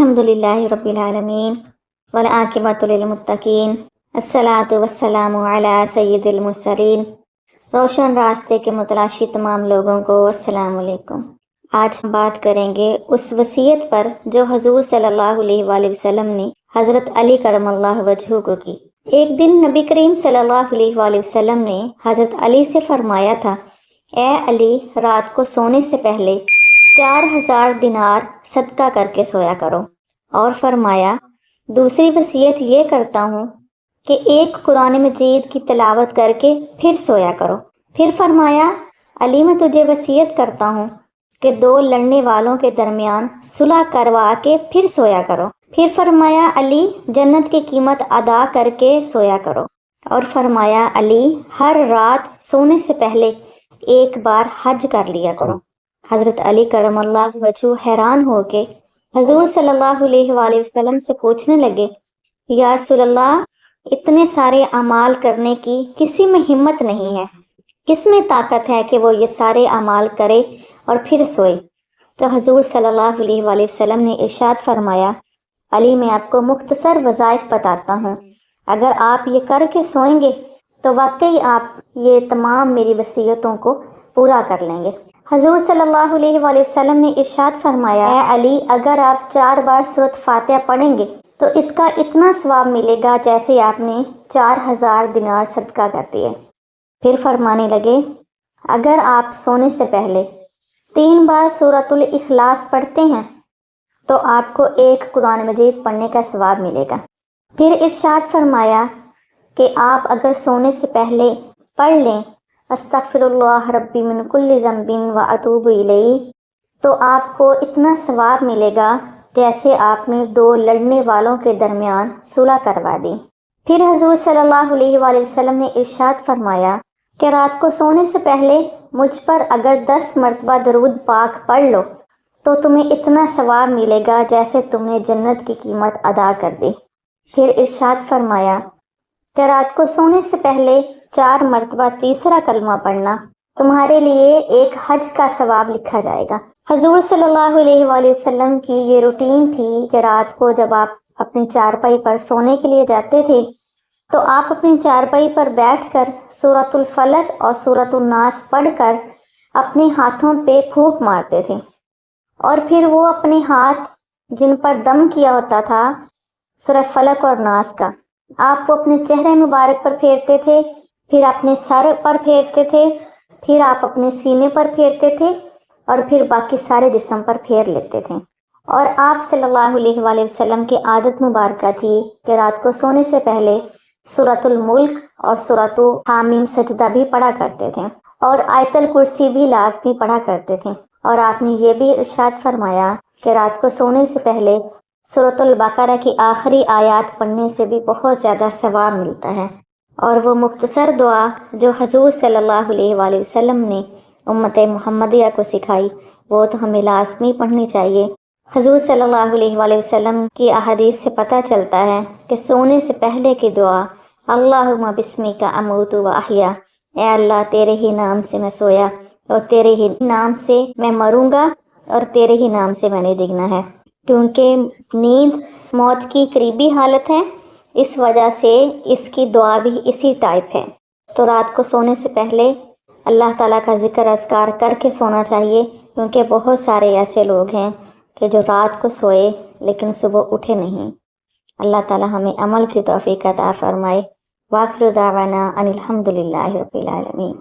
الحمدللہ رب العالمین والعاقبۃ للمتقین الصلاۃ والسلام علی سید المرسلین۔ روشن راستے کے متلاشی تمام لوگوں کو السلام علیکم۔ آج ہم بات کریں گے اس وصیت پر جو حضور صلی اللہ علیہ وآلہ وسلم نے حضرت علی کرم اللہ وجہہ کو کی۔ ایک دن نبی کریم صلی اللہ علیہ وآلہ وسلم نے حضرت علی سے فرمایا تھا، اے علی، رات کو سونے سے پہلے 4000 دینار صدقہ کر کے سویا کرو، اور فرمایا دوسری وصیت یہ کرتا ہوں کہ ایک قرآن مجید کی تلاوت کر کے پھر سویا کرو۔ پھر فرمایا علی، میں تجھے وصیت کرتا ہوں کہ 2 لڑنے والوں کے درمیان صلح کروا کے پھر سویا کرو۔ پھر فرمایا علی، جنت کی قیمت ادا کر کے سویا کرو، اور فرمایا علی، ہر رات سونے سے پہلے ایک بار حج کر لیا کرو۔ حضرت علی کرم اللہ وجہہ حیران ہو کے حضور صلی اللہ علیہ وآلہ وسلم سے پوچھنے لگے، یا رسول اللہ، اتنے سارے اعمال کرنے کی کسی میں ہمت نہیں ہے، کس میں طاقت ہے کہ وہ یہ سارے اعمال کرے اور پھر سوئے؟ تو حضور صلی اللہ علیہ وآلہ وسلم نے ارشاد فرمایا، علی، میں آپ کو مختصر وظائف بتاتا ہوں، اگر آپ یہ کر کے سوئیں گے تو واقعی آپ یہ تمام میری وصیتوں کو پورا کر لیں گے۔ حضور صلی اللہ علیہ وآلہ وسلم نے ارشاد فرمایا، اے علی، اگر آپ 4 بار سورۃ فاتحہ پڑھیں گے تو اس کا اتنا ثواب ملے گا جیسے آپ نے 4000 دینار صدقہ کر دیے۔ پھر فرمانے لگے، اگر آپ سونے سے پہلے 3 بار سورۃ الاخلاص پڑھتے ہیں تو آپ کو ایک قرآن مجید پڑھنے کا ثواب ملے گا۔ پھر ارشاد فرمایا کہ آپ اگر سونے سے پہلے پڑھ لیں استغفر اللہ ربی من کل ذنب واتوب الیہ، تو آپ کو اتنا ثواب ملے گا جیسے آپ نے 2 لڑنے والوں کے درمیان صلح کروا دی۔ پھر حضور صلی اللہ علیہ وآلہ وسلم نے ارشاد فرمایا کہ رات کو سونے سے پہلے مجھ پر اگر 10 مرتبہ درود پاک پڑھ لو تو تمہیں اتنا ثواب ملے گا جیسے تم نے جنت کی قیمت ادا کر دی۔ پھر ارشاد فرمایا کہ رات کو سونے سے پہلے 4 مرتبہ تیسرا کلمہ پڑھنا تمہارے لیے ایک حج کا ثواب لکھا جائے گا۔ حضور صلی اللہ علیہ وآلہ وسلم کی یہ روٹین تھی کہ رات کو جب آپ اپنی چارپائی پر سونے کے لیے جاتے تھے تو آپ اپنی چارپائی پر بیٹھ کر سورۃ الفلق اور سورۃ الناس پڑھ کر اپنے ہاتھوں پہ پھونک مارتے تھے، اور پھر وہ اپنے ہاتھ جن پر دم کیا ہوتا تھا سورہ فلق اور ناس کا، آپ وہ اپنے چہرے مبارک پر پھیرتے تھے، پھر اپنے سر پر پھیرتے تھے، پھر آپ اپنے سینے پر پھیرتے تھے، اور پھر باقی سارے جسم پر پھیر لیتے تھے۔ اور آپ صلی اللہ علیہ وآلہ وسلم کی عادت مبارکہ تھی کہ رات کو سونے سے پہلے سورۃ الملک اور سورۃ حامیم سجدہ بھی پڑھا کرتے تھے، اور آیت الکرسی بھی لازمی پڑھا کرتے تھے۔ اور آپ نے یہ بھی ارشاد فرمایا کہ رات کو سونے سے پہلے سورۃ البقرہ کی آخری آیات پڑھنے سے بھی بہت زیادہ ثواب ملتا ہے۔ اور وہ مختصر دعا جو حضور صلی اللہ علیہ وآلہ وسلم نے امت محمدیہ کو سکھائی وہ تو ہمیں لازمی پڑھنی چاہیے۔ حضور صلی اللہ علیہ وآلہ وسلم کی احادیث سے پتہ چلتا ہے کہ سونے سے پہلے کی دعا، اللہم بسمک اموت و احیا، اے اللہ، تیرے ہی نام سے میں سویا اور تیرے ہی نام سے میں مروں گا اور تیرے ہی نام سے میں نے جینا ہے، کیونکہ نیند موت کی قریبی حالت ہے، اس وجہ سے اس کی دعا بھی اسی ٹائپ ہے۔ تو رات کو سونے سے پہلے اللہ تعالیٰ کا ذکر اذکار کر کے سونا چاہیے، کیونکہ بہت سارے ایسے لوگ ہیں کہ جو رات کو سوئے لیکن صبح اٹھے نہیں۔ اللہ تعالیٰ ہمیں عمل کی توفیق عطا فرمائے۔ وآخر دعوانا ان الحمدللہ رب العالمین۔